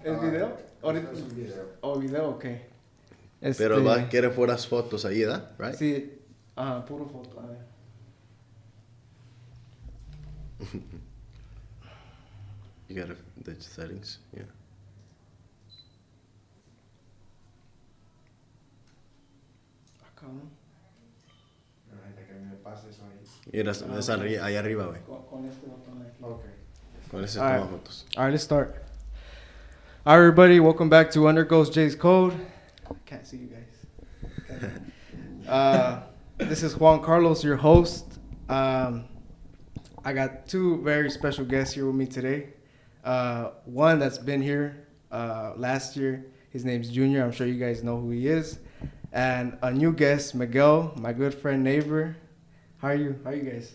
¿Es video? Oh, video, ok. Pero va a querer puras fotos ahí, ¿verdad? Right? Sí, puro foto, a ver. You got the settings, yeah. Acá, ¿no? Mira, ahí arriba, güey. Con este botón aquí. Okay. Con ese All toma right. fotos. All right, let's start. All right, everybody, welcome back to Undergoes Jayskode. Can't see you guys. This is Juan Carlos, your host. I got two very special guests here with me today. One that's been here last year. His name's Junior. I'm sure you guys know who he is. And a new guest, Miguel, my good friend, neighbor. How are you? How are you guys?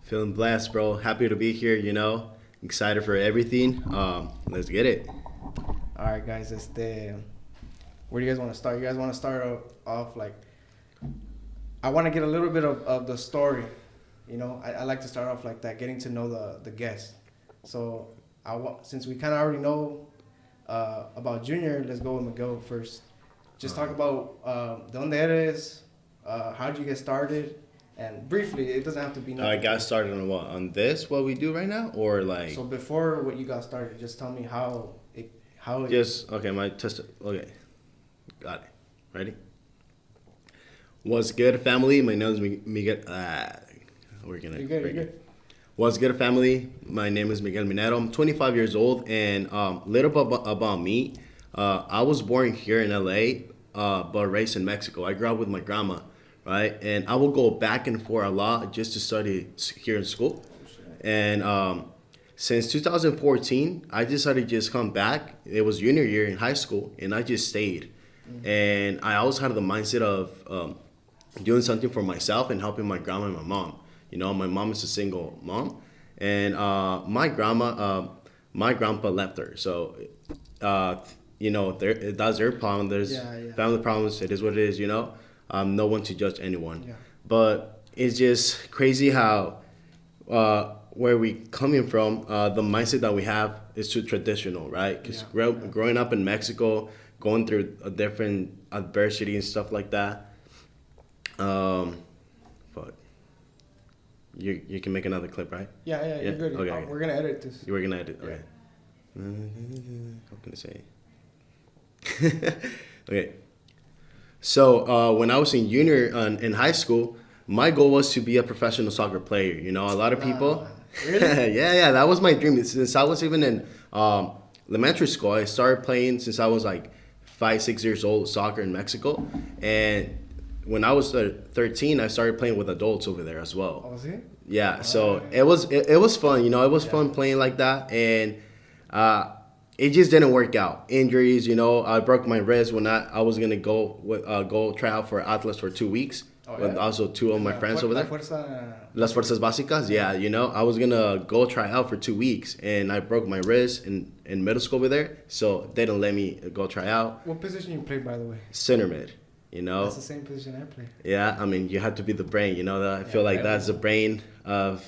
Feeling blessed, bro. Happy to be here, you know. Excited for everything. Let's get it. All right, guys. Where do you guys want to start? You guys want to start off like, I want to get a little bit of the story. You know, I like to start off like that, getting to know the guest. So since we kind of already know about Junior, let's go with Miguel first. Just talk about ¿de dónde eres? How did you get started? And briefly, it doesn't have to be nothing. I got started on what? On this, what we do right now? Or like... So before what you got started, just tell me how it... Just, okay, my test... Okay. Got it. Ready? What's good, family? My name is Miguel... we're gonna... You're good. What's good, family? My name is Miguel Minero. I'm 25 years old, and little bit about me. I was born here in LA, but raised in Mexico. I grew up with my grandma, right? And I will go back and forth a lot just to study here in school. And since 2014, I decided to just come back. It was junior year in high school, and I just stayed. Mm-hmm. And I always had the mindset of doing something for myself and helping my grandma and my mom. You know, my mom is a single mom, and my grandpa left her. So, you know, that's their problem. There's family problems. It is what it is, you know. No one to judge anyone. Yeah. But it's just crazy how where we coming from, the mindset that we have is too traditional, right? Because growing up in Mexico, going through a different adversity and stuff like that. But you can make another clip, right? Yeah, you're good. Okay. We're going to edit this. You were going to edit, okay. How can I say? Okay. So when I was in junior in high school, my goal was to be a professional soccer player. You know, a lot of people. Really? yeah, that was my dream. Since I was even in elementary school, I started playing since I was like 5-6 years old, soccer in Mexico. And when I was 13, I started playing with adults over there as well. Oh, was it? Yeah, so it was fun. You know, it was fun playing like that, and it just didn't work out. Injuries, you know, I broke my wrist when I was gonna go try out for Atlas for 2 weeks. Oh, yeah? With also two of my friends over there. Las Fuerzas Básicas, yeah, you know, I was gonna go try out for 2 weeks, and I broke my wrist in middle school over there, so they didn't let me go try out. What position you played, by the way? Center mid, you know. That's the same position I play. Yeah, I mean, you have to be the brain, you know. I feel like that's the brain of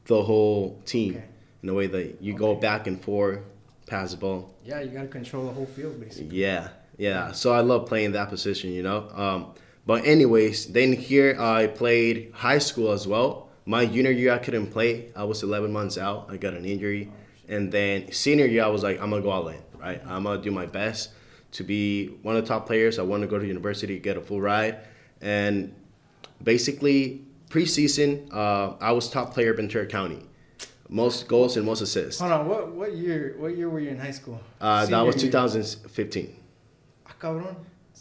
the whole team, in a way that you go back and forth, pass the ball. Yeah, you gotta control the whole field, basically. Yeah. So I love playing that position, you know. But anyways, then here I played high school as well. My junior year I couldn't play. I was 11 months out. I got an injury. And then senior year I was like, I'm going to go all in, right? I'm going to do my best to be one of the top players. I want to go to university, get a full ride. And basically, preseason, I was top player of Ventura County. Most goals and most assists. Hold on, what year were you in high school? That was 2015. Cabrón.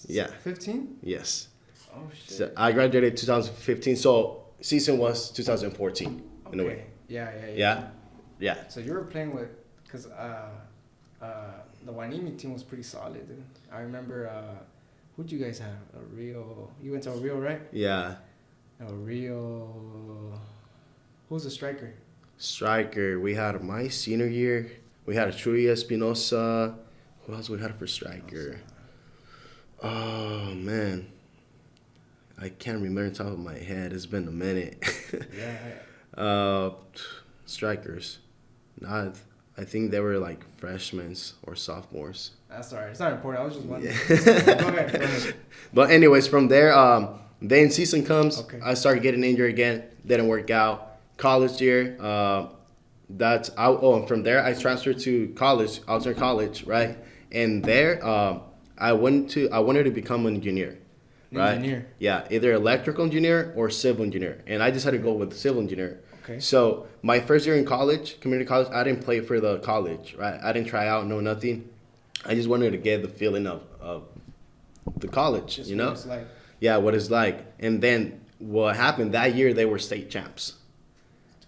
Yeah. 15? Yes. Oh, shit. So I graduated 2015, so season was 2014 in a way. Yeah. So you were playing with, because the Wanimi team was pretty solid, dude. I remember, who'd you guys have? You went to Rio, right? Yeah. Rio. Who's the striker? We had my senior year. We had Chuya Espinosa. Who else we had for striker? Oh, man. I can't remember on top of my head. It's been a minute. Yeah. Strikers. I I think they were like freshmen or sophomores. That's alright. It's not important. I was just wondering. Go ahead. But anyways, from there, then season comes. Okay. I started getting injured again. Didn't work out. College year. And from there I transferred to college, Oxnard College, right? And there, I wanted to become an engineer. Right? Engineer. Yeah, either electrical engineer or civil engineer, and I decided to go with civil engineer. Okay. So my first year in college, community college, I didn't play for the college, right? I didn't try out, no nothing. I just wanted to get the feeling of the college, Just you know? what it's like. Yeah, what it's like. And then what happened that year? They were state champs.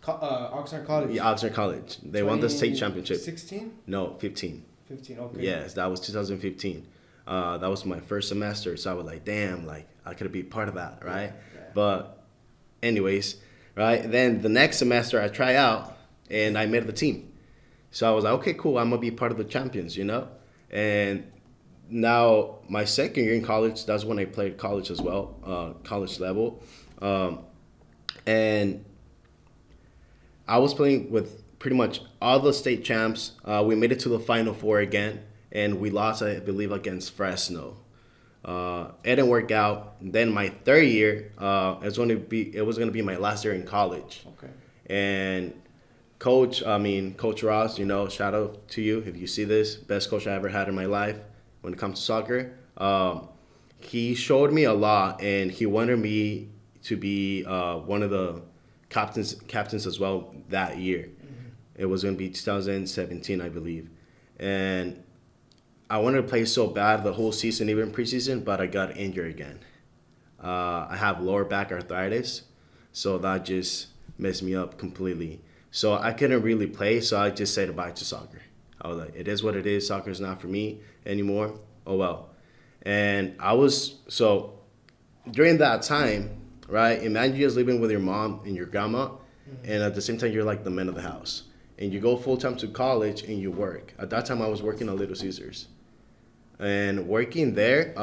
Oxnard College. Yeah, Oxnard College. They won the state championship. 16? No, 15. 15. Okay. Yes, that was 2015. That was my first semester, so I was like, damn, like I could be part of that, right? Yeah. But anyways, right? Then the next semester I try out and I made the team. So I was like, okay, cool, I'm gonna be part of the champions, you know? And now my second year in college, that's when I played college as well, college level. And I was playing with pretty much all the state champs. We made it to the Final Four again, and we lost, I believe, against Fresno. It didn't work out. Then my third year, it was gonna be my last year in college. Okay. And Coach Ross, you know, shout out to you if you see this. Best coach I ever had in my life when it comes to soccer. He showed me a lot, and he wanted me to be one of the captains as well that year. Mm-hmm. It was going to be 2017, I believe. And I wanted to play so bad the whole season, even preseason, but I got injured again. I have lower back arthritis, so that just messed me up completely. So I couldn't really play, so I just said goodbye to soccer. I was like, it is what it is. Soccer is not for me anymore. Oh, well. And so during that time, right, imagine you're just living with your mom and your grandma, and at the same time, you're like the man of the house. And you go full-time to college and you work. At that time, I was working at Little Caesars. And working there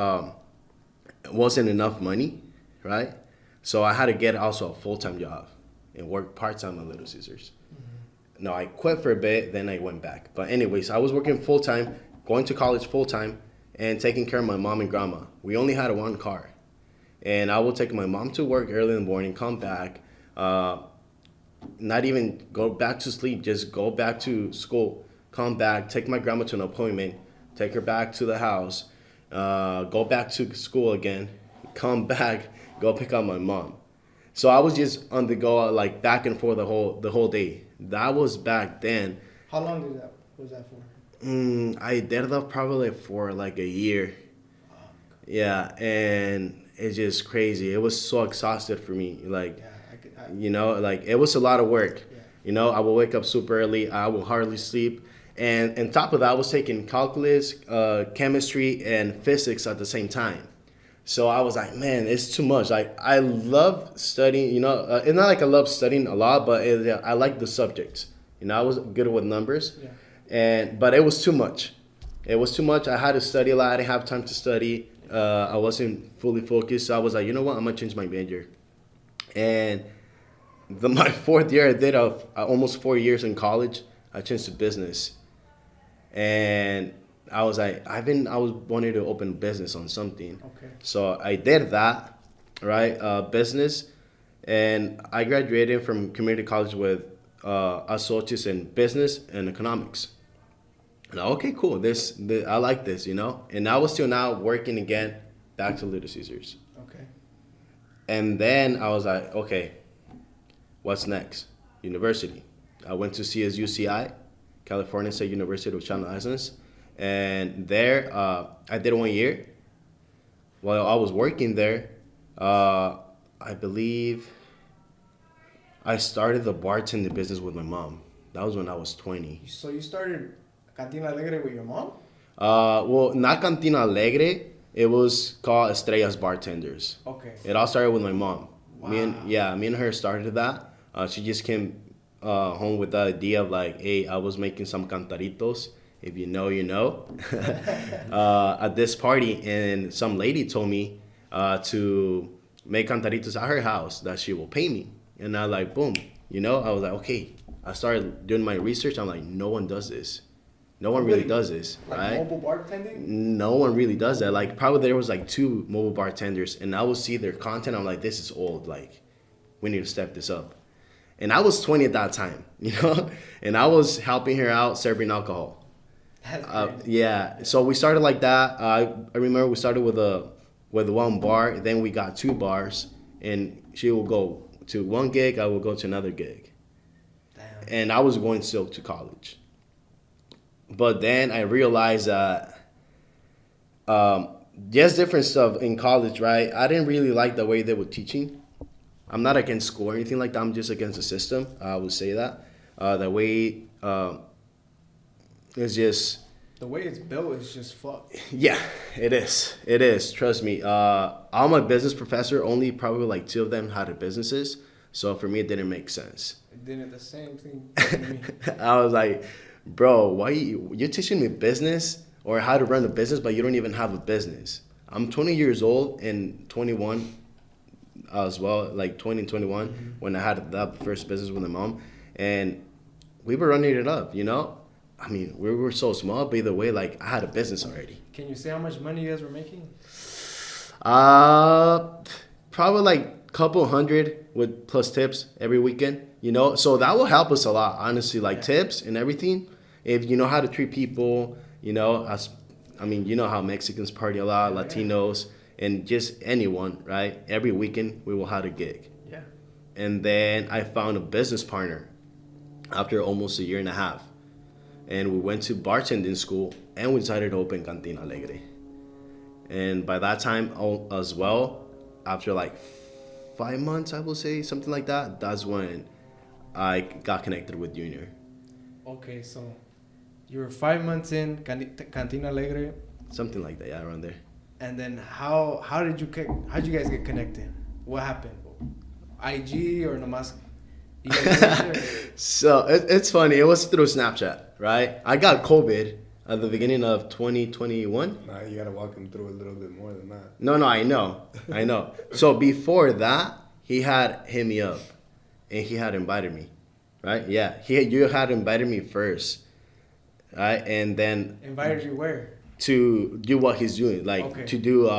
wasn't enough money, right? So I had to get also a full-time job and work part-time at Little Caesars. Mm-hmm. No, I quit for a bit, then I went back. But anyways, I was working full-time, going to college full-time, and taking care of my mom and grandma. We only had one car. And I would take my mom to work early in the morning, come back, not even go back to sleep, just go back to school, come back, take my grandma to an appointment, take her back to the house, go back to school again, come back, go pick up my mom. So I was just on the go, like back and forth the whole day. That was back then. How long was that for? I did that probably for like a year. Yeah, and it's just crazy. It was so exhausted for me. Like, you know, like it was a lot of work. Yeah. You know, I would wake up super early. I would hardly sleep. And on top of that, I was taking calculus, chemistry, and physics at the same time. So I was like, man, it's too much. Like, I love studying, you know. It's not like I love studying a lot, but I like the subjects. You know, I was good with numbers. Yeah. But it was too much. It was too much. I had to study a lot. I didn't have time to study. I wasn't fully focused. So I was like, you know what? I'm going to change my major. And my fourth year, I did almost 4 years in college. I changed to business. And I was like, I was wanting to open business on something. Okay. So I did that, right? Business. And I graduated from community college with associates in business and economics. And okay, cool. I like this, you know. And I was still now working again, back to Little Caesars. Okay. And then I was like, okay, what's next? University. I went to CSUCI, California State University of Channel Islands, and there I did 1 year. While I was working there, I believe I started the bartending business with my mom. That was when I was 20. So you started Cantina Alegre with your mom? Well, not Cantina Alegre. It was called Estrellas Bartenders. Okay. It all started with my mom. Wow. Me and her started that. She just came home with the idea of like, hey, I was making some cantaritos. If you know, you know. At this party, and some lady told me to make cantaritos at her house that she will pay me. And I like, boom, you know, I was like, okay, I started doing my research. I'm like, no one does this. No one really does this, like right? Mobile bartending? No one really does that. Like, probably there was like 2 mobile bartenders, and I would see their content. I'm like, this is old. Like, we need to step this up. And I was 20 at that time, you know? And I was helping her out serving alcohol. That's crazy. Yeah. So we started like that. I remember we started with 1 bar. Then we got 2 bars. And she will go to 1 gig. I will go to another gig. Damn. And I was going still to college. But then I realized that just different stuff in college, right? I didn't really like the way they were teaching. I'm not against school or anything like that. I'm just against the system. I would say that. The way it's just... The way it's built is just fucked. Yeah, it is. It is. Trust me. All my business professor, only probably like 2 of them had businesses. So for me, it didn't make sense. It did the same thing to me. I was like, bro, why you're teaching me business or how to run a business, but you don't even have a business. I'm 20 years old and 21 as well, like 20 and 21 when I had that first business with my mom. And we were running it up, you know? I mean, we were so small, but either way, like, I had a business already. Can you say how much money you guys were making? Probably like a couple hundred with plus tips every weekend, you know? So that will help us a lot, honestly, like tips and everything. If you know how to treat people, you know, you know how Mexicans party a lot, Latinos, and just anyone, right? Every weekend we will have a gig. Yeah. And then I found a business partner after almost a year and a half. And we went to bartending school, and we decided to open Cantina Alegre. And by that time as well, after like 5 months, I will say, something like that, that's when I got connected with Junior. Okay, so you were 5 months in Cantina Alegre. Something like that, yeah, around there. And then how'd you guys get connected? What happened? IG or nomás? You guys knew each other? So it's funny. It was through Snapchat, right? I got COVID at the beginning of 2021. Nah, you gotta walk him through a little bit more than that. No, I know. So before that, he had hit me up, and he had invited me, right? Yeah, you had invited me first, right? And then Invited you where? to do what he's doing, like to do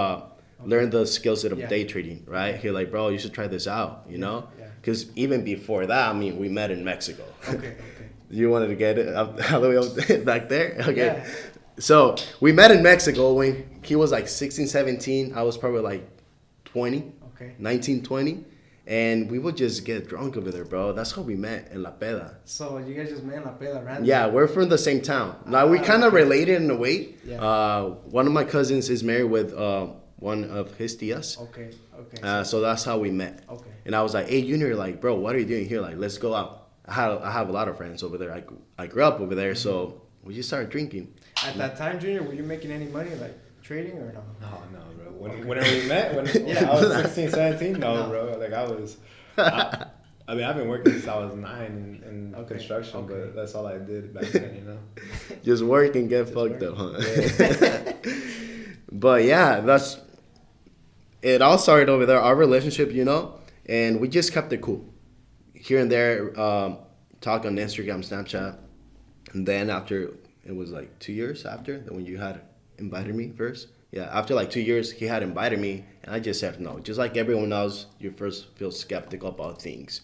learn the skills of day trading, right? He like, bro, you should try this out, you know? Because even before that, I mean, we met in Mexico. Okay. You wanted to get it all the way up back there? Okay. Yeah. So we met in Mexico when he was like 16, 17. I was probably like 20, 19, 20. And we would just get drunk over there, bro. That's how we met in La Peda. So you guys just met in La Peda, right? Yeah, we're from the same town. Now, we kind of related in a way. Yeah. One of my cousins is married with one of his tias. Okay. So that's how we met. Okay. And I was like, hey, Junior, like, bro, what are you doing here? Like, let's go out. I have a lot of friends over there. I grew up over there, so we just started drinking. At that time, Junior, were you making any money, like trading or no? No, bro. Whenever we met, I was 16, 17, no, bro. Like, I mean, I've been working since I was 9 in construction, but that's all I did back then, you know? Just work and get fucked up, huh? Yeah. But yeah, it all started over there, our relationship, you know? And we just kept it cool. Here and there, talk on Instagram, Snapchat. And then after, it was like 2 years after, when you had invited me first. Yeah, after like 2 years, he had invited me, and I just said no. Just like everyone else, you first feel skeptical about things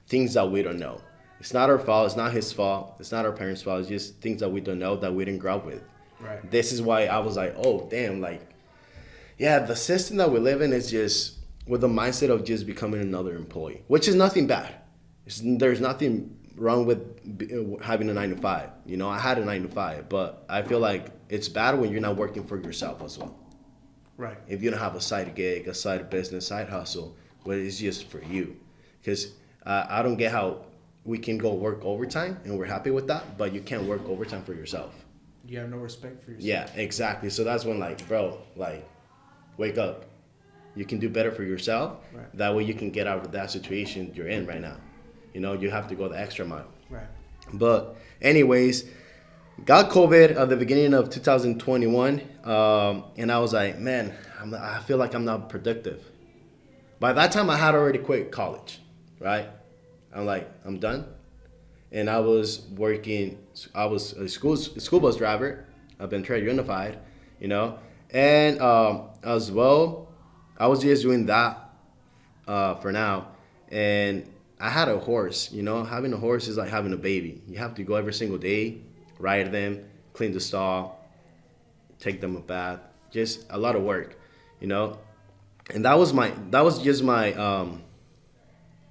that we don't know. It's not our fault. It's not his fault. It's not our parents' fault. It's just things that we don't know that we didn't grow up with. Right. This is why I was like, oh, damn, like, yeah, the system that we live in is just with the mindset of just becoming another employee, which is nothing bad. There's nothing wrong with having a 9 to 5. You know, I had a 9 to 5, but I feel like it's bad when you're not working for yourself as well. Right. If you don't have a side gig, a side business, side hustle, but it's just for you. Because I don't get how we can go work overtime and we're happy with that, but you can't work overtime for yourself. You have no respect for yourself. Yeah, exactly. So that's when, like, bro, like, wake up. You can do better for yourself. Right. That way you can get out of that situation you're in right now. You know, you have to go the extra mile. Right. But anyways, got COVID at the beginning of 2021. And I was like, man, I feel like I'm not productive. By that time, I had already quit college, right? I'm like, I'm done. and I was working. I was a school bus driver. I've been trade unified, you know, and as well, I was just doing that for now, and I had a horse. You know, having a horse is like having a baby. You have to go every single day, ride them, clean the stall, take them a bath. Just a lot of work, you know. And that was just my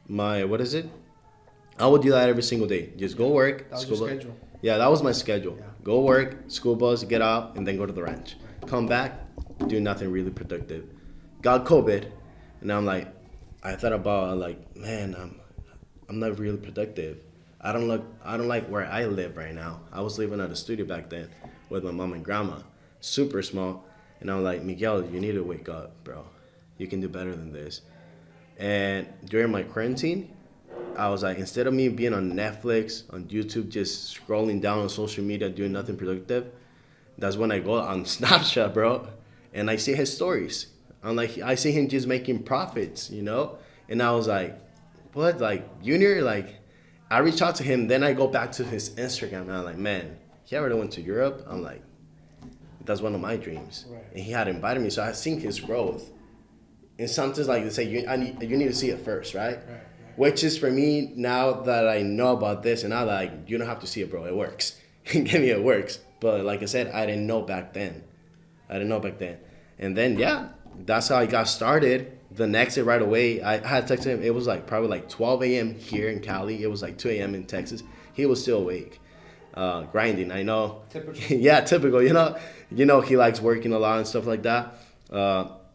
what is it? I would do that every single day. Just go work. That was your schedule. Yeah, that was my schedule. Yeah. Go work, school bus, get out, and then go to the ranch. Come back, do nothing really productive. Got COVID, and I thought about like, man, I'm not really productive. I don't like where I live right now. I was living at a studio back then with my mom and grandma, super small, and I'm like, Miguel, you need to wake up, bro. You can do better than this. And during my quarantine, I was like, instead of me being on Netflix, on YouTube, just scrolling down on social media, doing nothing productive, that's when I go on Snapchat, bro, and I see his stories. I'm like, I see him just making profits, you know? And I was like, what? Like, Junior? Like, I reach out to him, then I go back to his Instagram, and I'm like, man, he already went to Europe? I'm like, that's one of my dreams. Right. And he had invited me, so I seen his growth. And sometimes, like, they say, you need to see it first, right? Right. Which is for me, now that I know about this, and now that you don't have to see it, bro, it works. Give me, it works. But like I said, I didn't know back then. And then, yeah, that's how I got started. The next day, right away, I had texted him. It was like probably like 12 a.m. here in Cali. It was like 2 a.m. in Texas. He was still awake, grinding. I know. Typical. Yeah, typical. You know, he likes working a lot and stuff like that.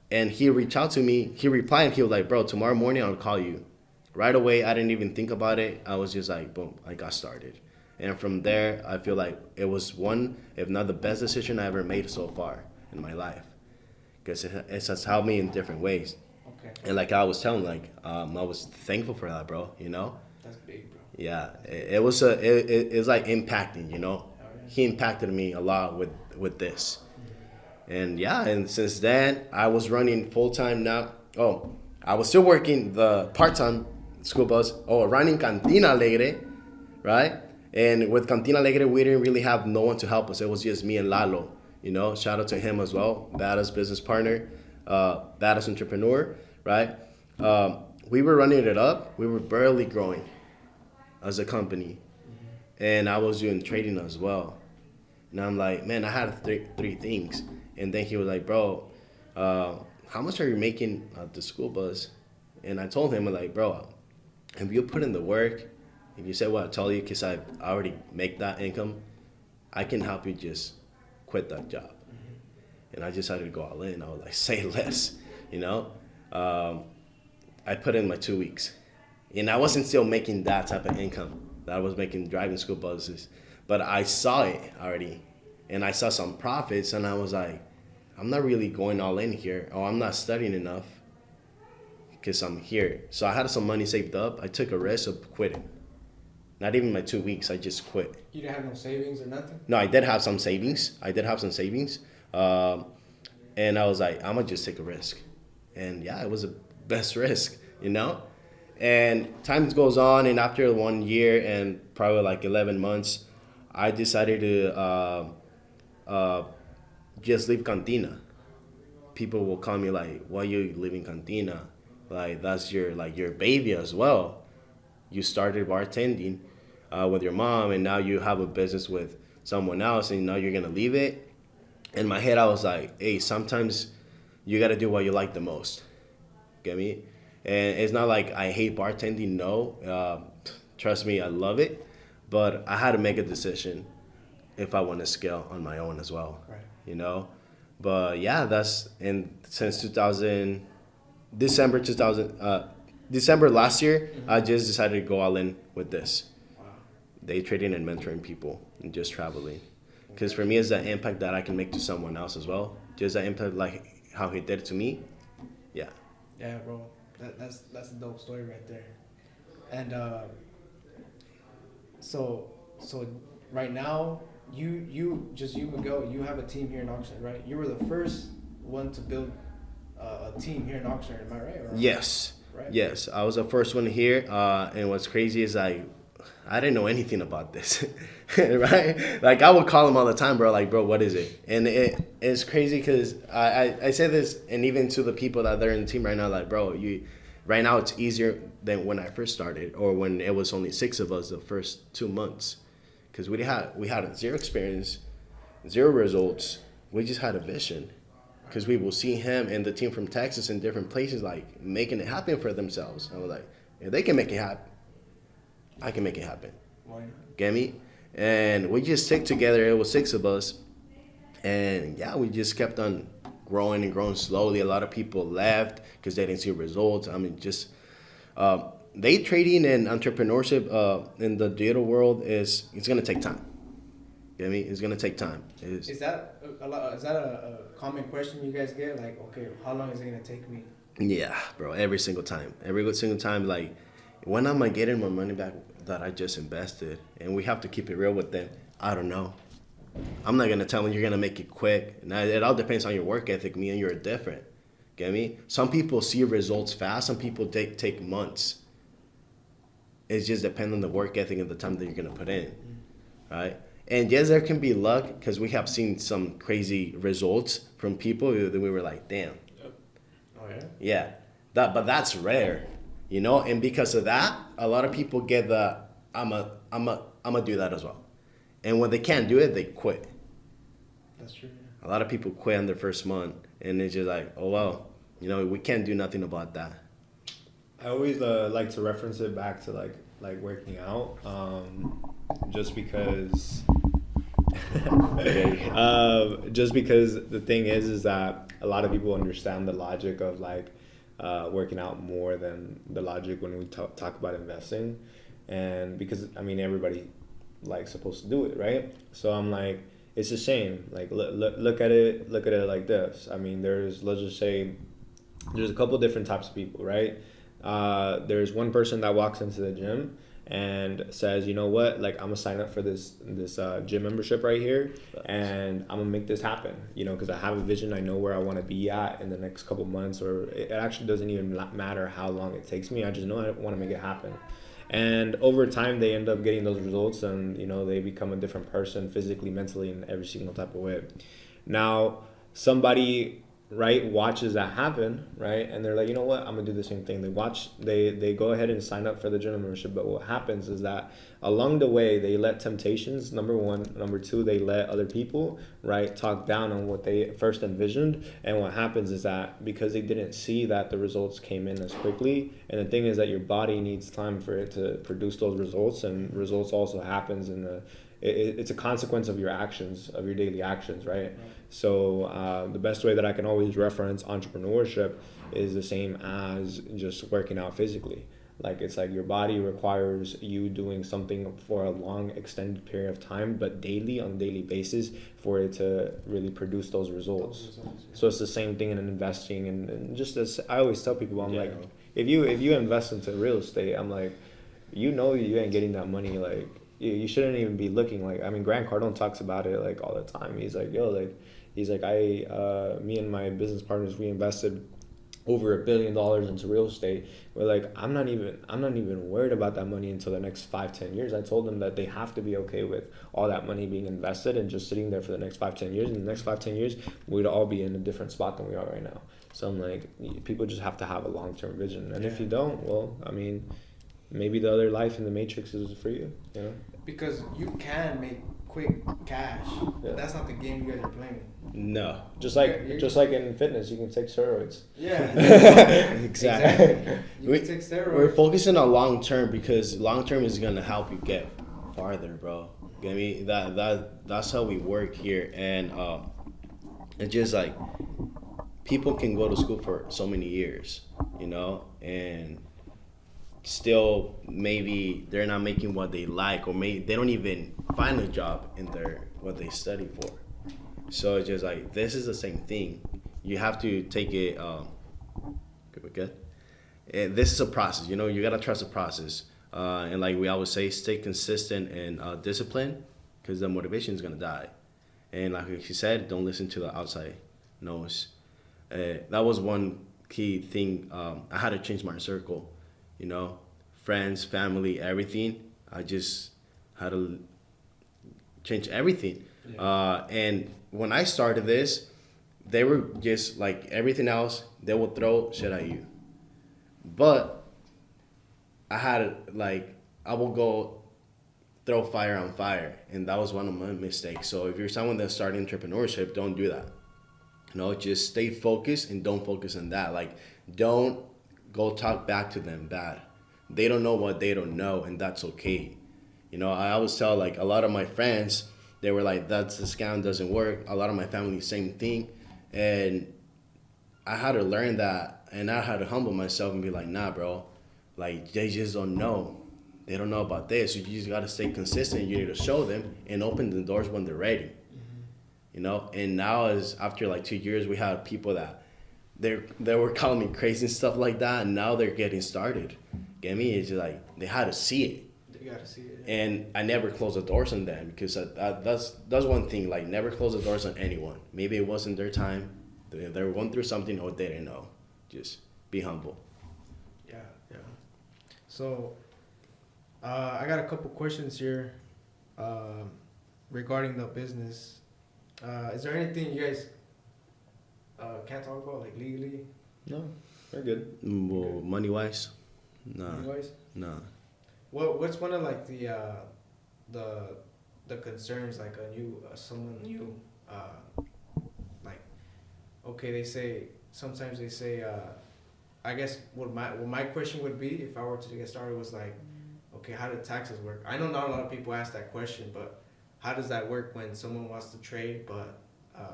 And he reached out to me. He replied, and he was like, bro, tomorrow morning I'll call you. Right away, I didn't even think about it. I was just like, boom, I got started. And from there, I feel like it was one, if not the best decision I ever made so far in my life. Because it has helped me in different ways. Okay. And like I was telling, like, I was thankful for that, bro, you know? That's big, bro. Yeah, it was like impacting, you know? Oh, yeah. He impacted me a lot with this. And yeah, and since then, I was running full-time now. Oh, I was still working the part-time school bus, running Cantina Alegre, right? And with Cantina Alegre, we didn't really have no one to help us. It was just me and Lalo, you know? Shout out to him as well, badass business partner, badass entrepreneur, right? We were running it up. We were barely growing as a company. And I was doing trading as well. And I'm like, man, I had three things. And then he was like, bro, how much are you making at the school bus? And I told him, I'm like, bro, if you put in the work, if you said what I told you, because I already make that income, I can help you just quit that job. And I decided to go all in. I was like, say less, you know? I put in my 2 weeks. And I wasn't still making that type of income that I was making driving school buses. But I saw it already. And I saw some profits, and I was like, I'm not really going all in here. Or I'm not studying enough because I'm here. So I had some money saved up. I took a risk of quitting. Not even my 2 weeks, I just quit. You didn't have no savings or nothing? No, I did have some savings. And I was like, I'm going to just take a risk. And yeah, it was the best risk, you know? And time goes on, and after 1 year and probably like 11 months, I decided to just leave Cantina. People will call me like, why are you leaving Cantina? Like, that's your baby as well. You started bartending with your mom, and now you have a business with someone else, and now you're going to leave it. In my head, I was like, hey, sometimes you got to do what you like the most. Get me? And it's not like I hate bartending, no. Trust me, I love it. But I had to make a decision if I want to scale on my own as well. Right. You know? But yeah, since December last year, I just decided to go all in with this. Wow. Day trading and mentoring people and just traveling. Because for me, it's the impact that I can make to someone else as well. Just the impact like how he did to me. Yeah. Yeah, bro. That's a dope story right there. And so right now, Miguel, you have a team here in Oxnard, right? You were the first one to build a team here in Oxnard, am I right? Yes. Right. Yes, I was the first one here. And what's crazy is I I didn't know anything about this, right? Like, I would call him all the time, bro. Like, bro, what is it? And it's crazy because I say this, and even to the people that are in the team right now, like, bro, right now it's easier than when I first started, or when it was only 6 of us the first 2 months, because we had zero experience, zero results. We just had a vision, because we will see him and the team from Texas in different places, like, making it happen for themselves. I was like, if they can make it happen, I can make it happen. Why not? Get me? And we just stick together. It was 6 of us. And yeah, we just kept on growing and growing slowly. A lot of people left because they didn't see results. I mean, just day trading and entrepreneurship in the digital world it's gonna take time. Get me? It's gonna take time. Is that a common question you guys get? Like, okay, how long is it gonna take me? Yeah, bro. Every single time. Like, when am I getting my money back that I just invested? And we have to keep it real with them. I don't know. I'm not going to tell them you're going to make it quick. Now, it all depends on your work ethic. Me and you are different. Get me? Some people see results fast. Some people take months. It just depends on the work ethic and the time that you're going to put in. Right? And yes, there can be luck, because we have seen some crazy results from people that we were like, damn. Oh, yeah? Yeah. But that's rare. You know? And because of that, a lot of people get the, I'm a do that as well. And when they can't do it, they quit. That's true. Yeah. A lot of people quit on their first month, and it's just like, oh, well, you know, we can't do nothing about that. I always like to reference it back to like working out, just because. Just because the thing is that a lot of people understand the logic of like working out more than the logic when we talk about investing, and because I mean everybody like supposed to do it, right? So I'm like, it's a shame. Like look at it like this. I mean, let's just say there's a couple different types of people, right? There's one person that walks into the gym and says, you know what, like, I'm gonna sign up for this gym membership right here, and I'm gonna make this happen, you know, because I have a vision. I know where I want to be at in the next couple months, or it actually doesn't even matter how long it takes me. I just know I want to make it happen. And over time, they end up getting those results, and, you know, they become a different person physically, mentally, in every single type of way. Now, somebody, right, watches that happen, right, and they're like, you know what, I'm gonna do the same thing. They go ahead and sign up for the gym membership, but what happens is that along the way they let temptations, number one, number two, they let other people, right, talk down on what they first envisioned. And what happens is that because they didn't see that the results came in as quickly, and the thing is that your body needs time for it to produce those results, and results also happens in it's a consequence of your actions, of your daily actions, right? So the best way that I can always reference entrepreneurship is the same as just working out physically. Like, it's like your body requires you doing something for a long extended period of time, but daily, on a daily basis, for it to really produce those results. So it's the same thing in investing, and just as I always tell people, I'm like, if you invest into real estate, I'm like, you know, you ain't getting that money, like, you shouldn't even be looking. Like, I mean, Grant Cardone talks about it like all the time. He's like, yo, like, he's like, me and my business partners, we invested over $1 billion into real estate. We're like, I'm not even worried about that money until the next 5-10 years. I told them that they have to be okay with all that money being invested and just sitting there for the next 5-10 years. In the next 5-10 years, we'd all be in a different spot than we are right now. So I'm like, people just have to have a long-term vision. And if you don't, well, I mean, maybe the other life in the Matrix is for you, you know? Because you can make quick cash. Yeah. That's not the game you guys are playing. No. Just like in fitness, you can take steroids. Yeah. Exactly. You can take steroids. We're focusing on long term, because long term is gonna help you get farther, bro. Get me? That's how we work here, and it's just like people can go to school for so many years, you know, and still maybe they're not making what they like, or maybe they don't even find a job in what they study for. So it's just like, this is the same thing. You have to take it good. And this is a process, you know. You gotta trust the process, and like we always say, stay consistent and disciplined, because the motivation is gonna die. And like she said, don't listen to the outside noise. That was one key thing. I had to change my circle. You know, friends, family, everything. I just had to change everything. And when I started this, they were just like everything else, they will throw shit at you. But I had like, I will go throw fire on fire. And that was one of my mistakes. So if you're someone that's starting entrepreneurship, don't do that. You know, just stay focused and don't focus on that. Like, don't go talk back to them bad. They don't know what they don't know, and that's okay. You know, I always tell, like, a lot of my friends, they were like, that's the scam, doesn't work. A lot of my family, same thing. And I had to learn that, and I had to humble myself and be like, nah, bro. Like, they just don't know. They don't know about this. So you just got to stay consistent. You need to show them and open the doors when they're ready. You know, and now after like 2 years, we have people that they were calling me crazy and stuff like that, and now they're getting started. Get me? It's just like they had to see it. You gotta see it. And I never close the doors on them because that's one thing. Like, never close the doors on anyone. Maybe it wasn't their time. They were going through something or they didn't know. Just be humble. Yeah. So, I got a couple questions here, regarding the business. Is there anything you guys can't talk about, like legally? No, they're good. Well, money wise, nah. Money-wise? Nah. What's one of like the concerns, like someone new, like, okay, they say sometimes they say, I guess what my question would be if I were to get started was like, okay, how do taxes work? I know not a lot of people ask that question, but how does that work when someone wants to trade, but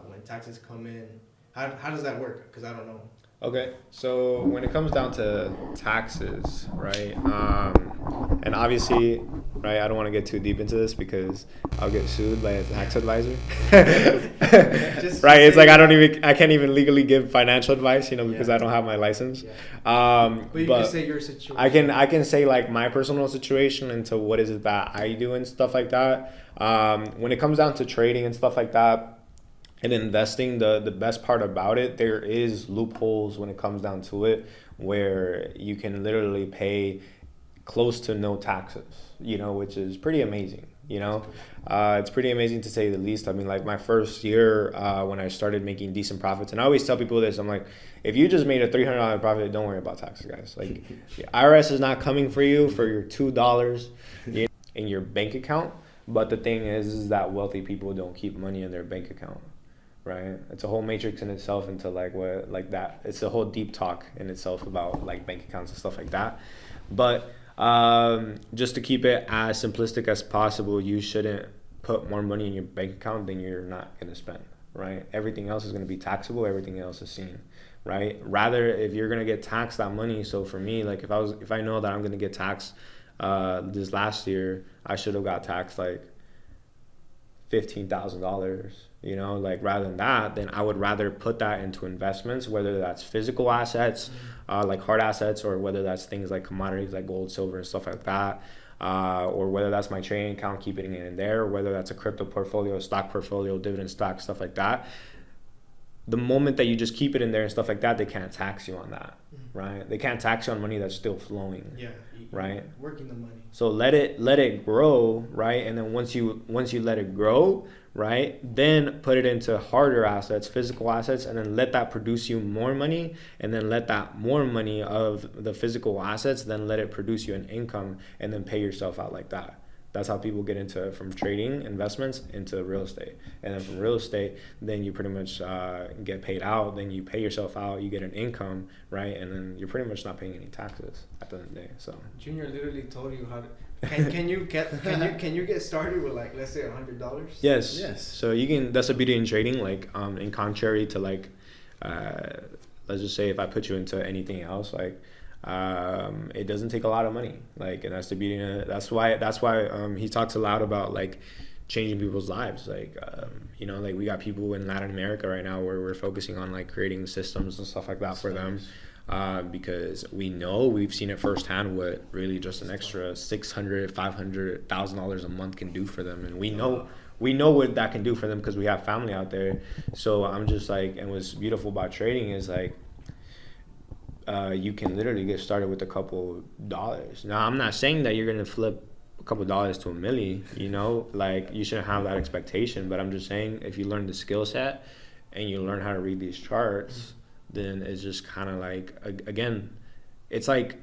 when taxes come in, how does that work? Because I don't know. Okay, so when it comes down to taxes, right, and obviously, right, I don't want to get too deep into this because I'll get sued by a tax advisor. Right, it's like I can't even legally give financial advice, you know, because I don't have my license. But you can say your situation. I can say like my personal situation into what is it that I do and stuff like that. When it comes down to trading and stuff like that, and investing, the best part about it, there is loopholes when it comes down to it, where you can literally pay close to no taxes, you know, which is pretty amazing, you know. It's pretty amazing to say the least. I mean, like my first year when I started making decent profits, and I always tell people this, I'm like, if you just made a $300 profit, don't worry about taxes, guys. Like, the IRS is not coming for you for your $2 in your bank account. But the thing is that wealthy people don't keep money in their bank account. Right, it's a whole matrix in itself into like what like that. It's a whole deep talk in itself about like bank accounts and stuff like that. But just to keep it as simplistic as possible, you shouldn't put more money in your bank account than you're not gonna spend. Right, everything else is gonna be taxable. Everything else is seen. Right, rather if you're gonna get taxed that money. So for me, like if I know that I'm gonna get taxed this last year, I should have got taxed like $15,000. You know, like rather than that, then I would rather put that into investments, whether that's physical assets, like hard assets, or whether that's things like commodities like gold, silver, and stuff like that, or whether that's my trading account, keeping it in there, or whether that's a crypto portfolio, stock portfolio, dividend stock, stuff like that. The moment that you just keep it in there and stuff like that, they can't tax you on that, right? They can't tax you on money that's still flowing, right? Working the money. So let it grow, right? And then once you let it grow, right, then put it into harder assets, physical assets, and then let that produce you more money, and then let that more money of the physical assets, then let it produce you an income, and then pay yourself out like that. That's how people get into from trading investments into real estate. And then from real estate, then you pretty much get paid out, then you pay yourself out, you get an income, right? And then you're pretty much not paying any taxes at the end of the day. So Junior literally told you how to. Can you get started with like, let's say $100? Yes. So you can. That's the beauty in trading. Like in contrary to like, let's just say if I put you into anything else, like it doesn't take a lot of money. Like, and that's the beauty. That's why he talks a lot about like changing people's lives. Like you know, like we got people in Latin America right now where we're focusing on like creating systems and stuff like that for them. Because we've seen it firsthand what really just an extra $600,000, $500,000 a month can do for them, and we know what that can do for them because we have family out there. So I'm just like, and what's beautiful about trading is like you can literally get started with a couple dollars. Now I'm not saying that you're gonna flip a couple dollars to a milli, you know, like you shouldn't have that expectation. But I'm just saying, if you learn the skill set and you learn how to read these charts, then it's just kind of like, again, it's like,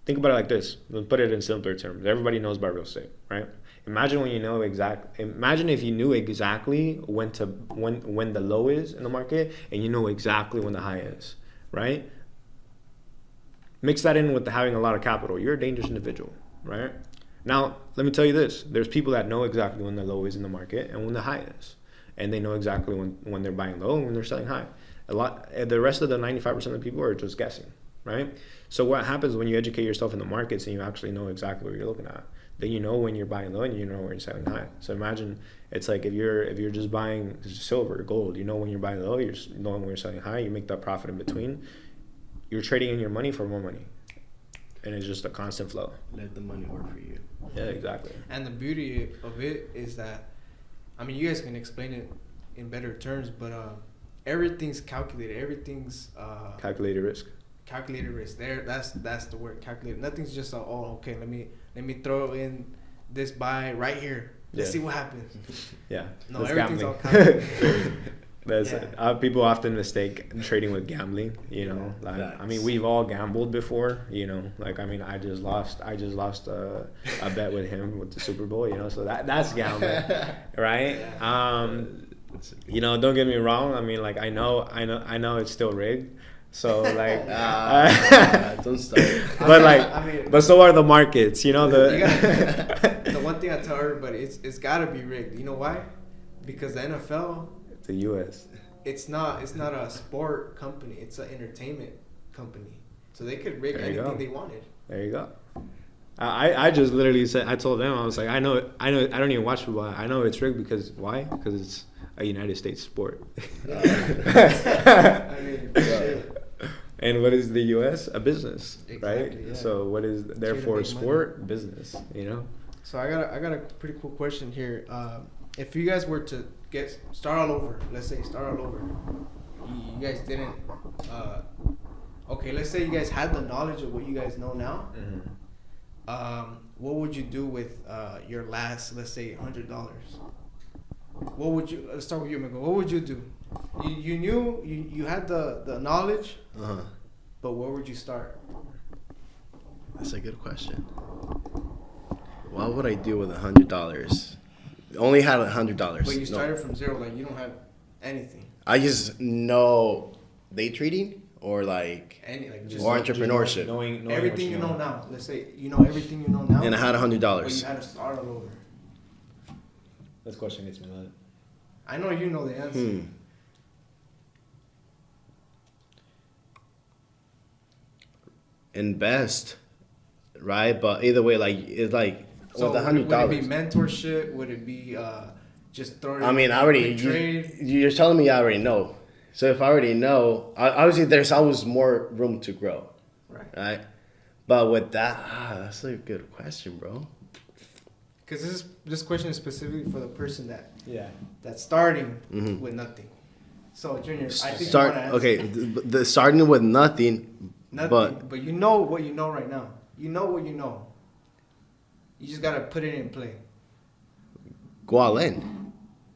think about it like this. Let's put it in simpler terms. Everybody knows about real estate, right? Imagine if you knew exactly when the low is in the market, and you know exactly when the high is, right? Mix that in with having a lot of capital. You're a dangerous individual, right? Now, let me tell you this. There's people that know exactly when the low is in the market and when the high is. And they know exactly when they're buying low and when they're selling high. The rest of the 95% of the people are just guessing, right? So what happens when you educate yourself in the markets and you actually know exactly what you're looking at? Then you know when you're buying low and you know when you're selling high. So imagine it's like if you're just buying silver, gold, you know when you're buying low, you're knowing when you're selling high, you make that profit in between. You're trading in your money for more money. And it's just a constant flow. Let the money work for you. Yeah, exactly. And the beauty of it is that, I mean, you guys can explain it in better terms, but everything's calculated. Everything's Calculated risk. Calculated risk. That's the word. Calculated. Nothing's just okay. Let me throw in this buy right here. Let's see what happens. Yeah. No, that's everything's gambling. all calculated. People often mistake trading with gambling, you know. Like, I mean, we've all gambled before, you know. Like, I mean, I just lost a bet with him with the Super Bowl, you know. So that's gambling, right? You know, don't get me wrong. I mean, like, I know it's still rigged. So like, don't start. But so are the markets, you know. The one thing I tell everybody, it's gotta be rigged. You know why? Because the NFL. The U.S. It's not a sport company. It's an entertainment company. So they could rig anything they wanted. There you go. I just literally said, I told them, I was like, I know, I don't even watch football. I know it's rigged because why? Because it's a United States sport. I mean, and what is the U.S.? A business, right? Yeah. So what is therefore sport? Money. Business, you know. So I got a pretty cool question here. If you guys were to start all over, let's say start all over, you guys didn't. Okay, let's say you guys had the knowledge of what you guys know now. Mm-hmm. What would you do with your last, let's say, $100? What would you? Let's start with you, Miguel. What would you do? You knew you had the knowledge, but where would you start? That's a good question. What would I do with $100? Only had $100. But you started from zero, like you don't have anything. I just know day trading or like just or entrepreneurship. Just knowing everything you know now. Let's say you know everything you know now. And I had $100. But you had to start all over. This question gets me lit. I know you know the answer. Invest, right? But either way, like it's like so with $100. Would it be mentorship? Would it be just throwing? I mean, I already trade. You're telling me I already know. So if I already know, obviously there's always more room to grow, right? But with that, that's a good question, bro. Because this question is specifically for the person that's starting with nothing. So Junior, I think you want to answer. Okay, the starting with nothing, but you know what you know right now. You know what you know. You just gotta put it in play. Go all in.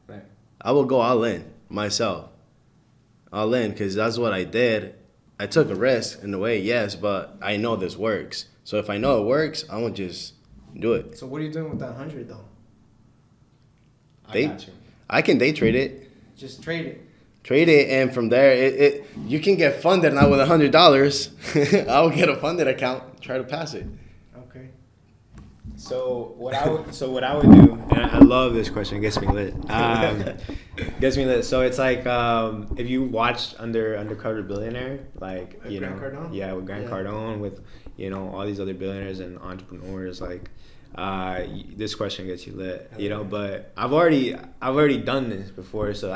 Right. I will go all in myself. All in, because that's what I did. I took a risk in a way, yes, but I know this works. So if I know it works, I won't just do it. So what are you doing with that 100 though? I got you. I can day trade it. Just trade it. Trade it, and from there, you can get funded now with $100. I will get a funded account. Try to pass it. Okay. So what I would do, and I love this question. It gets me lit. Gets me lit. So it's like if you watched Undercover Billionaire, like with Grant Cardone? Yeah, with Grant Cardone, with all these other billionaires and entrepreneurs, like this question gets you lit, But I've already done this before, so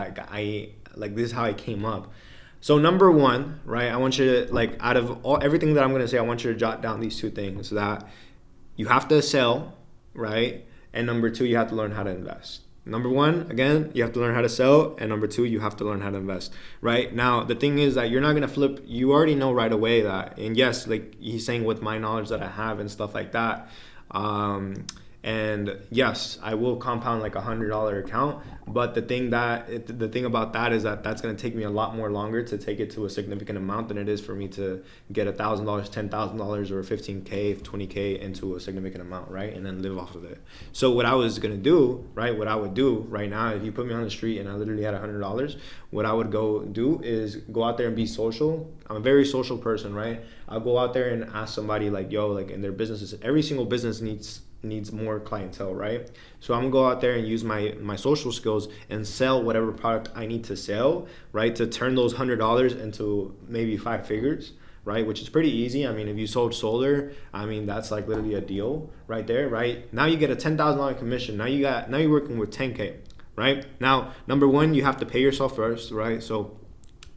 like this is how I came up. So number one, right? I want you to out of everything that I'm gonna say, I want you to jot down these two things that you have to sell, right? And number two, you have to learn how to invest. Number one, again, you have to learn how to sell. And number two, you have to learn how to invest, right? Now, the thing is that you're not going to flip. You already know right away that, and yes, like he's saying with my knowledge that I have and stuff like that, And yes, I will compound like $100 account, but the thing about that is that that's going to take me a lot more longer to take it to a significant amount than it is for me to get $1,000, $10,000, or 15K, 20K into a significant amount, right? And then live off of it. So what I was going to do, right? What I would do right now, if you put me on the street and I literally had $100, what I would go do is go out there and be social. I'm a very social person, right? I'll go out there and ask somebody like, yo, like in their businesses, every single business needs more clientele, right? So I'm gonna go out there and use my social skills and sell whatever product I need to sell, right? To turn those $100 into maybe 5 figures, right? Which is pretty easy. I mean, if you sold solar, I mean, that's like literally a deal right there, right? Now you get a $10,000 commission. Now you're working with 10K, right? Now, number one, you have to pay yourself first, right? So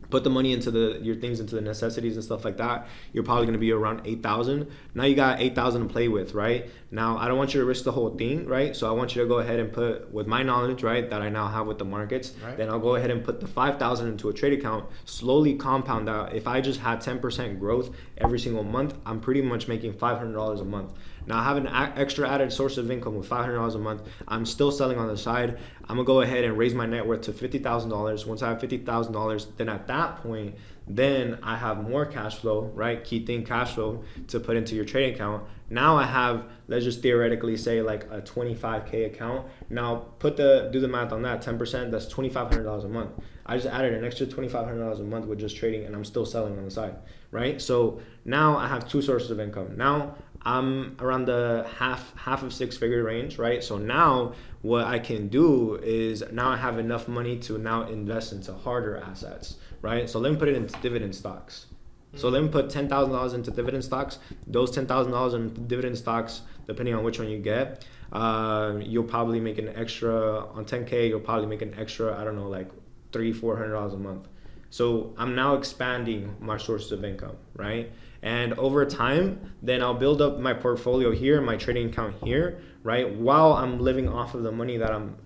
put the money into your things, into the necessities and stuff like that. You're probably going to be around 8,000. Now you got 8,000 to play with, right? Now I don't want you to risk the whole thing, right? So I want you to go ahead and put, with my knowledge, right, that I now have with the markets, right, then I'll go ahead and put the 5,000 into a trade account, slowly compound out. If I just had 10% growth every single month, I'm pretty much making $500 a month. Now I have an extra added source of income with $500 a month. I'm still selling on the side. I'm gonna go ahead and raise my net worth to $50,000. Once I have $50,000, then at that point, then I have more cash flow, right? Key thing, cash flow, to put into your trading account. Now I have, let's just theoretically say like a 25K account. Now do the math on that. 10%, that's $2,500 a month. I just added an extra $2,500 a month with just trading, and I'm still selling on the side, right? So now I have 2 sources of income. Now I'm around the half of 6-figure range, right? So now what I can do is now I have enough money to now invest into harder assets, right? So let me put it into dividend stocks. So let me put $10,000 into dividend stocks. Those $10,000 in dividend stocks, depending on which one you get, you'll probably make an extra on 10K. You'll probably make an extra, I don't know, like $300-400 a month. So I'm now expanding my sources of income, right? And over time, then I'll build up my portfolio here, my trading account here, right? While I'm living off of the money that I'm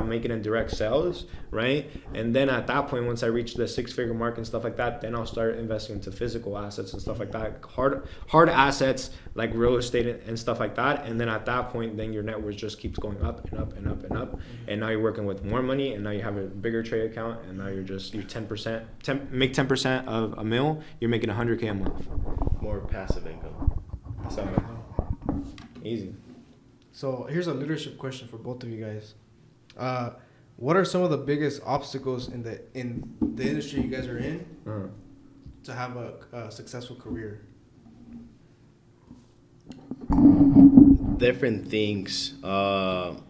making in direct sales, right? And then at that point, once I reach the 6-figure mark and stuff like that, then I'll start investing into physical assets and stuff like that, hard assets like real estate and stuff like that. And then at that point, then your net worth just keeps going up and up and up and up. And now you're working with more money, and now you have a bigger trade account, and now you make 10% of a mil, you're making 100K a month. More passive income. So easy. So here's a leadership question for both of you guys. What are some of the biggest obstacles in the industry you guys are in to have a successful career? Different things. To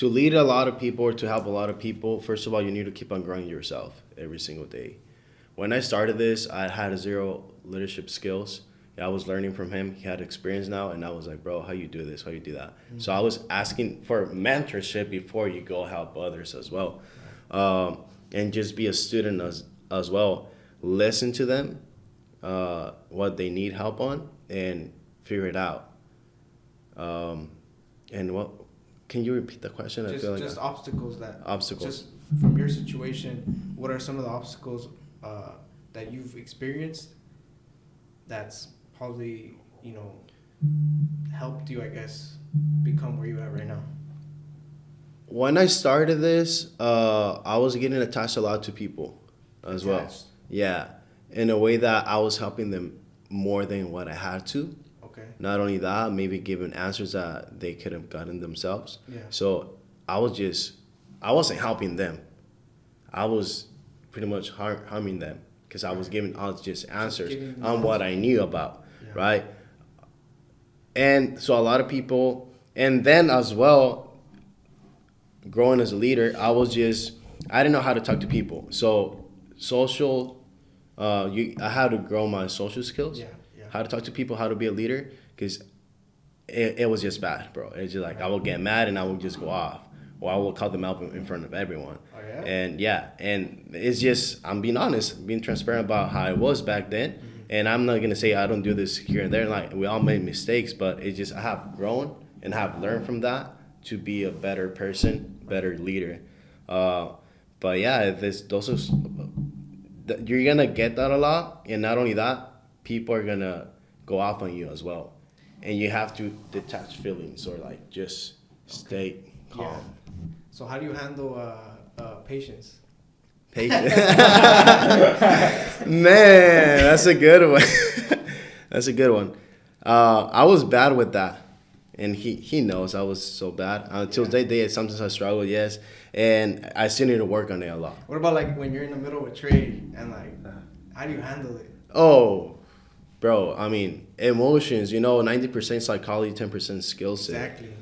lead a lot of people or to help a lot of people, first of all, you need to keep on growing yourself every single day. When I started this, I had 0 leadership skills. I was learning from him. He had experience now, and I was like, bro, how you do this? How you do that? Mm-hmm. So I was asking for mentorship before you go help others as well. And just be a student as well. Listen to them, what they need help on, and figure it out. And what, can you repeat the question? Just obstacles. Obstacles. Just from your situation, what are some of the obstacles that you've experienced that's probably, helped you, I guess, become where you're at right now? When I started this, I was getting attached a lot to people as well. Yeah, in a way that I was helping them more than what I had to. Okay. Not only that, maybe giving answers that they could have gotten themselves. Yeah. So I wasn't helping them. I was pretty much harming them because I was just answers on what I knew about, right? And so a lot of people, and then as well, growing as a leader, I didn't know how to talk to people. So social, I had to grow my social skills, how to talk to people, how to be a leader, because it was just bad, bro. It's just like I would get mad and I would just go off, or I will call them out in front of everyone. Oh, yeah? And it's just, I'm being honest, being transparent about how I was back then. Mm-hmm. And I'm not gonna say I don't do this here and there. Like, we all make mistakes, but it's just I have grown and have learned from that to be a better person, better leader. But yeah, you're gonna get that a lot, and not only that, people are gonna go off on you as well. and you have to detach feelings or like just stay calm. Yeah. So how do you handle patience? Patient. Man, that's a good one. That's a good one. I was bad with that. And he knows I was so bad. Until that day, sometimes I struggle, yes. And I still need to work on it a lot. What about like when you're in the middle of a trade and like, how do you handle it? Oh, bro, I mean, emotions, 90% psychology, 10% skill set. Exactly.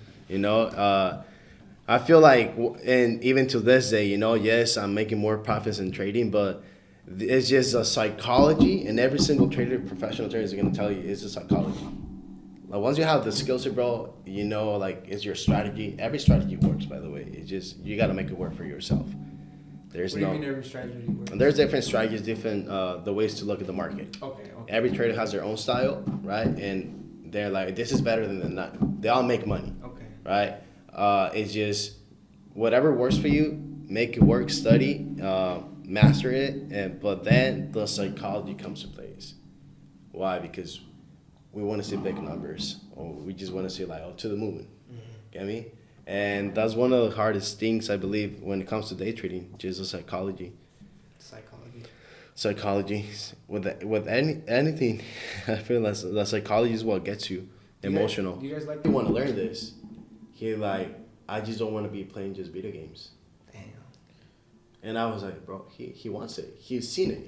I feel like, and even to this day, yes, I'm making more profits in trading, but it's just a psychology, and every single trader, professional trader is going to tell you it's a psychology. Like once you have the skill set, bro, like it's your strategy. Every strategy works, by the way. It's just, you got to make it work for yourself. There's what do you mean every strategy works? There's different strategies, different the ways to look at the market. Okay. Every trader has their own style, right? And they're like, this is better than that. They all make money. Okay. Right? It's just whatever works for you, make it work, study, master it, but then the psychology comes to place. Why? Because we want to see big numbers, or we just want to see like, to the moon. Get me? And that's one of the hardest things, I believe, when it comes to day trading, just the psychology. Psychology. With anything, I feel that psychology is what gets you emotional. Do you guys like? You want to learn this? I just don't want to be playing just video games. Damn. And I was like, bro, he wants it. He's seen it,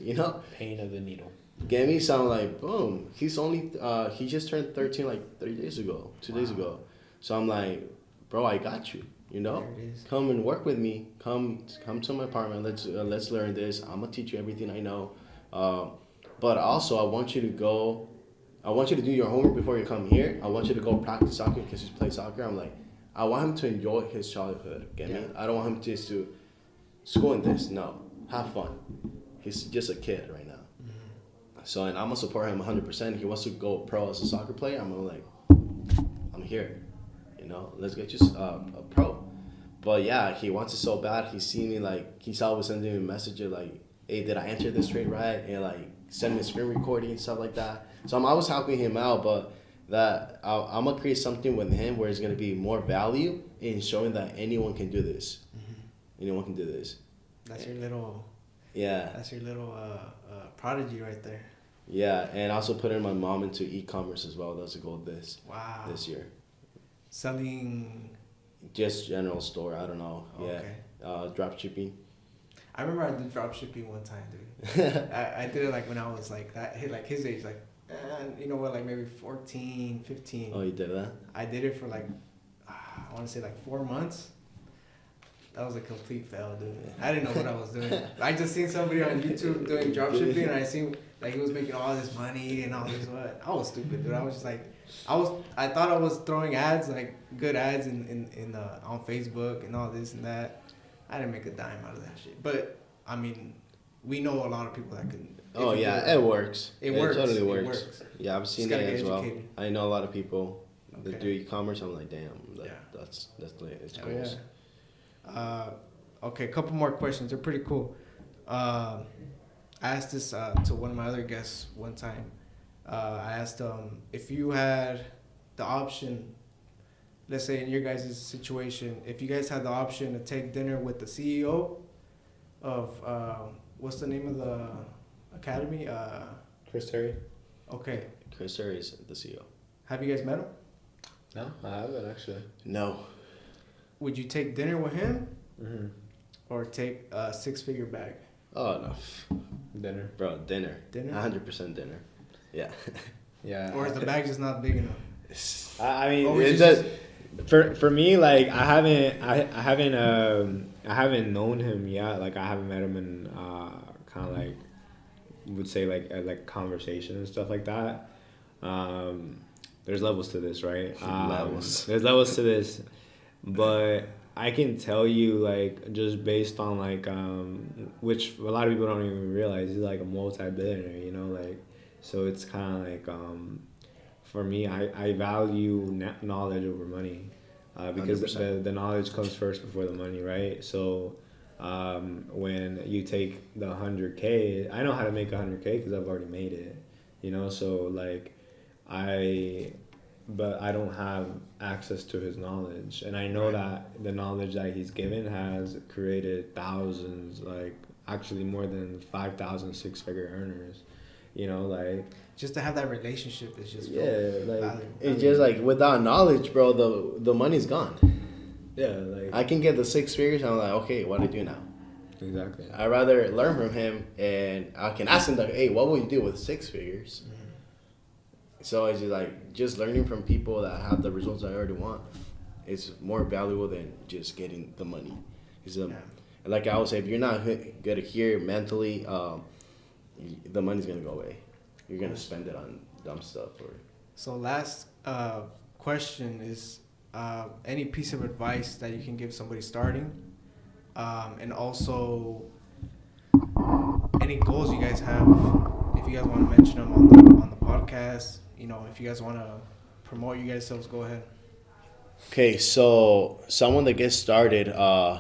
Pain of the needle. Get me? So I'm like, boom. He's only he just turned 13 like 3 days ago, 2 days ago. So I'm like, bro, I got you. There it is. Come and work with me. Come to my apartment. Let's learn this. I'm gonna teach you everything I know. But also, I want you to do your homework before you come here. I want you to go practice soccer because he's playing soccer. I'm like, I want him to enjoy his childhood. Get me? I don't want him just to school in this. No, have fun. He's just a kid right now. So, and I'm gonna support him 100%. He wants to go pro as a soccer player. I'm here. Let's get you a pro. But yeah, he wants it so bad. He's seen me like, he's always sending me messages like, hey, did I enter this trade right? And like, send me a screen recording and stuff like that. So I'm always helping him out, but that I'm gonna create something with him where it's gonna be more value in showing that anyone can do this. Anyone can do this. That's your little. Yeah. That's your little prodigy right there. Yeah, and also putting my mom into e-commerce as well. That's a goal this year. Selling. Just general store. I don't know. Okay. Yeah. Drop shipping. I remember I did drop shipping one time, dude. I did it like when I was like that, hit like his age, like, you know what, like maybe 14, 15. Oh, you did that? I did it for like, I want to say like 4 months. That was a complete fail, dude. I didn't know what I was doing. I just seen somebody on YouTube doing drop shipping, and I seen like he was making all this money and all this. What? I was stupid, dude. I was just like, I thought I was throwing ads, like good ads in on Facebook and all this and that. I didn't make a dime out of that shit. But I mean, we know a lot of people that can. Oh yeah, it works. It works. Totally works. It works. Yeah, I've seen it as well. I know a lot of people that do e-commerce. I'm like, damn, that's lit. It's cool. Yeah. Okay, a couple more questions. They're pretty cool. I asked this to one of my other guests one time. I asked them if you had the option, let's say in your guys' situation, if you guys had the option to take dinner with the CEO of, what's the name of the academy? Chris Terry. Okay. Chris Terry is the CEO. Have you guys met him? No, I haven't actually. No. Would you take dinner with him? Mm-hmm. Or take a 6-figure bag? Oh, no. Dinner. Bro, dinner. 100% dinner. Yeah. Yeah. Or is the bag just not big enough? I mean, it's just for me, like I haven't known him yet. Like I haven't met him in kind of like would say like conversation and stuff like that. There's levels to this, right? There's levels to this, but I can tell you like just based on like which a lot of people don't even realize he's like a multi-billionaire, like so it's kind of like for me I value knowledge over money because the knowledge comes first before the money, right? So when you take the 100K, I know how to make 100K because I've already made it, so like I but I don't have access to his knowledge. And I know that the knowledge that he's given has created thousands, like actually more than 5,000 six-figure earners. You know, like just to have that relationship is just it's just like without knowledge, bro, the money's gone. Yeah, like I can get the 6 figures and I'm like, okay, what do I do now? Exactly. I'd rather learn from him and I can ask him like, hey, what would you do with 6 figures? Mm-hmm. So it's just like just learning from people that have the results I already want. It's more valuable than just getting the money. Like I always say, if you're not good here mentally, the money's gonna go away. You're gonna spend it on dumb stuff. So last question is any piece of advice that you can give somebody starting, and also any goals you guys have. If you guys want to mention them on the podcast, you know, if you guys want to promote you guys selves, go ahead. Okay, so someone that gets started, I'm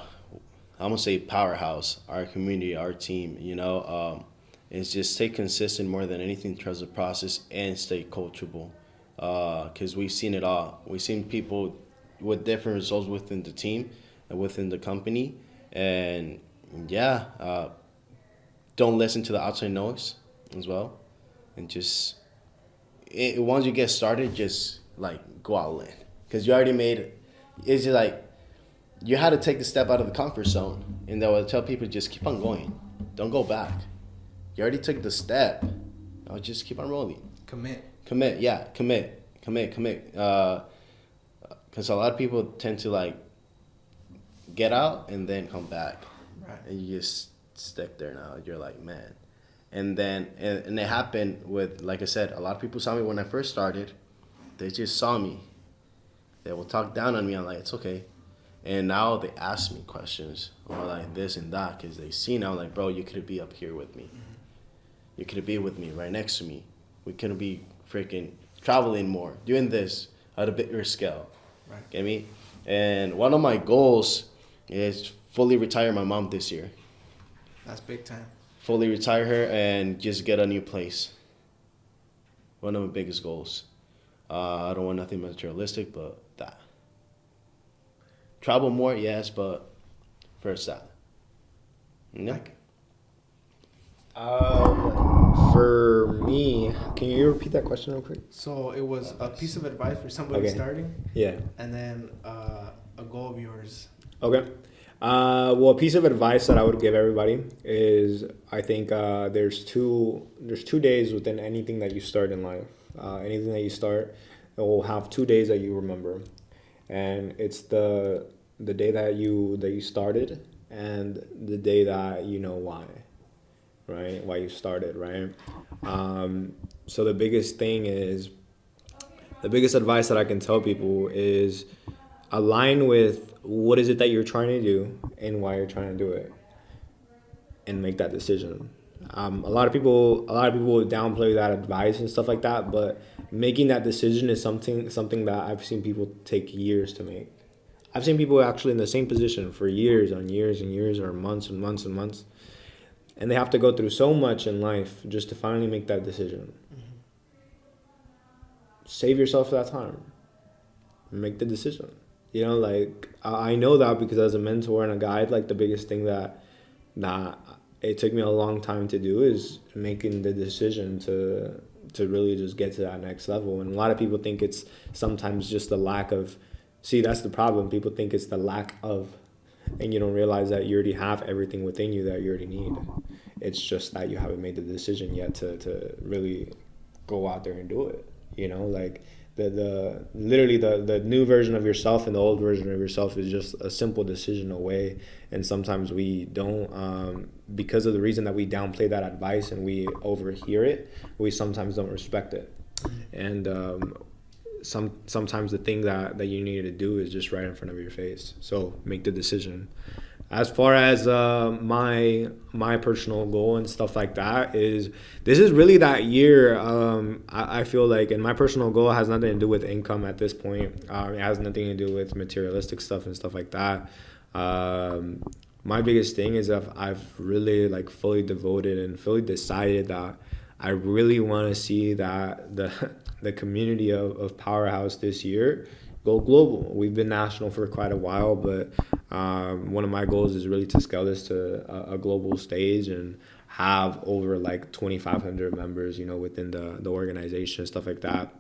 gonna say powerhouse, our community, our team. You know, is just stay consistent more than anything. Trust the process and stay coachable. Because we've seen it all. We've seen people with different results within the team and within the company. And don't listen to the outside noise as well. And just, once you get started, just like go all in. Because you already made it. It's just like, you had to take the step out of the comfort zone. And I would tell people, just keep on going. Don't go back. You already took the step. Now just keep on rolling. Commit. Commit. Because a lot of people tend to like get out and then come back. Right. And you just stick there now. You're like, man. And then, and it happened with, like I said, a lot of people saw me when I first started. They just saw me. They will talk down on me. I'm like, it's okay. And now they ask me questions or like this and that because they see now, like, bro, you could be up here with me. You could be with me right next to me. We could be freaking traveling more, doing this at a bigger scale. Right. Get me? And one of my goals is fully retire my mom this year. That's big time. Fully retire her and just get a new place. One of my biggest goals. I don't want nothing materialistic, but that. Travel more, yes, but first that. Yeah. For me, can you repeat that question real quick? So it was a piece of advice for somebody starting. Yeah. And then a goal of yours. Okay. Well, a piece of advice that I would give everybody is I think there's two days within anything that you start in life. Anything that you start, it will have 2 days that you remember, and it's the day that you started and the day that you know why. Right? Why you started, right? So the biggest advice that I can tell people is align with what is it that you're trying to do and why you're trying to do it, and make that decision. A lot of people downplay that advice and stuff like that, but making that decision is something that I've seen people take years to make. I've seen people actually in the same position for years and years and years, or months and months and months. And they have to go through so much in life just to finally make that decision. Mm-hmm. Save yourself that time. Make the decision. You know, like, I know that because as a mentor and a guide, like, the biggest thing that it took me a long time to do is making the decision to really just get to that next level. And a lot of people think it's sometimes just the lack of, that's the problem. People think it's the lack of, and you don't realize that you already have everything within you that you already need. It's just that you haven't made the decision yet to really go out there and do it. You know, like the new version of yourself and the old version of yourself is just a simple decision away. And sometimes we don't, because of the reason that we downplay that advice and we overhear it, we sometimes don't respect it. And sometimes the thing that you need to do is just right in front of your face. So make the decision. As far as my personal goal and stuff like that this is really that year. I feel like, and my personal goal has nothing to do with income at this point. It has nothing to do with materialistic stuff and stuff like that. My biggest thing is I've really like fully devoted and fully decided that I really want to see that the community of Powerhouse this year go global. We've been national for quite a while, but one of my goals is really to scale this to a global stage and have over like 2,500 members, you know, within the organization, stuff like that.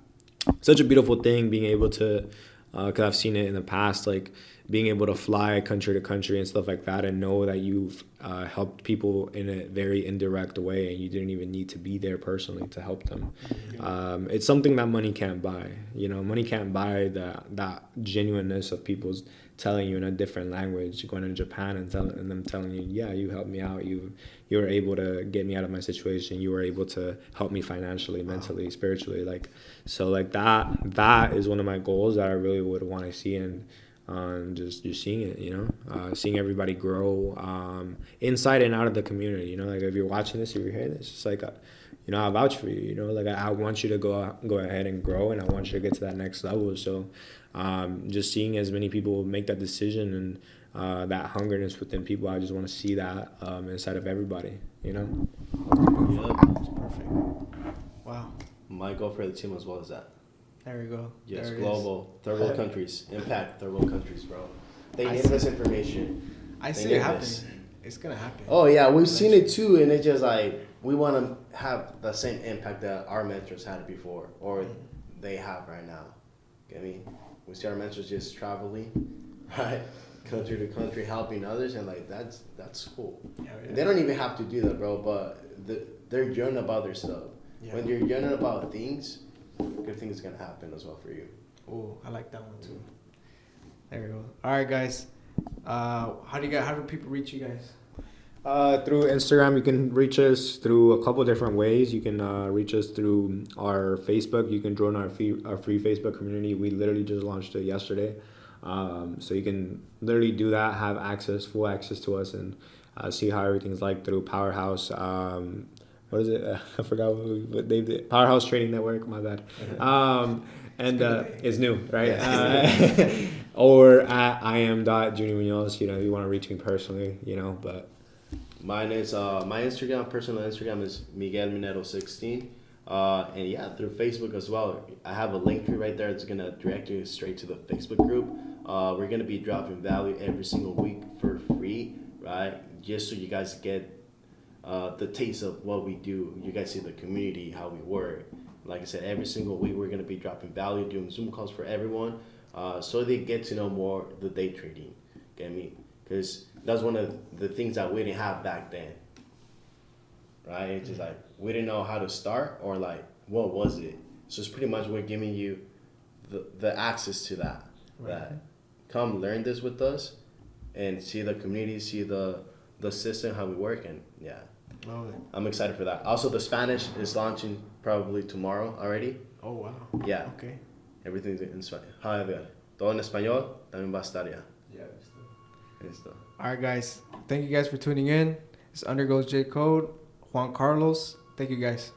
Such a beautiful thing being able to, because I've seen it in the past, like being able to fly country to country and stuff like that and know that you've helped people in a very indirect way and you didn't even need to be there personally to help them. It's something that money can't buy. You know, money can't buy that genuineness of people's telling you in a different language, going to Japan and them telling you, yeah, you helped me out. You were able to get me out of my situation. You were able to help me financially, mentally, spiritually. Like, so like that is one of my goals that I really would want to see. And just seeing it, you know, seeing everybody grow inside and out of the community, you know, like if you're watching this, if you're hearing this, it's like, you know, I vouch for you, you know, like I want you to go ahead and grow, and I want you to get to that next level. So just seeing as many people make that decision and that hungerness within people, I just want to see that inside of everybody, you know. Yep. That's perfect. Wow. My goal for the team as well is that. There we go. Yes, there global, third world countries, impact third world countries, bro. They I need see- this information. I They see need it happening. this. It's gonna happen. Oh yeah, we've seen it too, and it's just like we want to have the same impact that our mentors had before, or they have right now. Get me? We see our mentors just traveling, right, country to country, helping others, and like that's cool. Yeah, And they don't even have to do that, bro. But they're yearning about their stuff. Yeah. When you're yearning about things, good things gonna happen as well for you. Oh, I like that one too. There we go. All right, guys. How do people reach you guys? Through Instagram, you can reach us through a couple different ways. You can reach us through our Facebook. You can join our free Facebook community. We literally just launched it yesterday. So you can literally do that, have full access to us, and see how everything's like through Powerhouse. What is it? I forgot what they did. Powerhouse Training Network, my bad. And it's new, right? Or at I am.Junior Munoz, you know, if you want to reach me personally, you know, but... Mine is my personal Instagram is Miguel Minero 16. And yeah, through Facebook as well. I have a link tree right there that's gonna direct you straight to the Facebook group. We're gonna be dropping value every single week for free, right? Just so you guys get the taste of what we do. You guys see the community, how we work. Like I said, every single week we're gonna be dropping value, doing Zoom calls for everyone, so they get to know more the day trading. Get me? Because that's one of the things that we didn't have back then, right? It's just like we didn't know how to start or like what was it. So it's pretty much we're giving you the access to that. Right. That come learn this with us and see the community, see the system, how we work, and yeah. Love it. I'm excited for that. Also, the Spanish is launching probably tomorrow already. Oh wow. Yeah. Okay. Everything's in Spanish. However, todo en español también va a estar ya. Yeah. Listo. All right, guys. Thank you guys for tuning in. This undergoes Jayskode, Juan Carlos. Thank you, guys.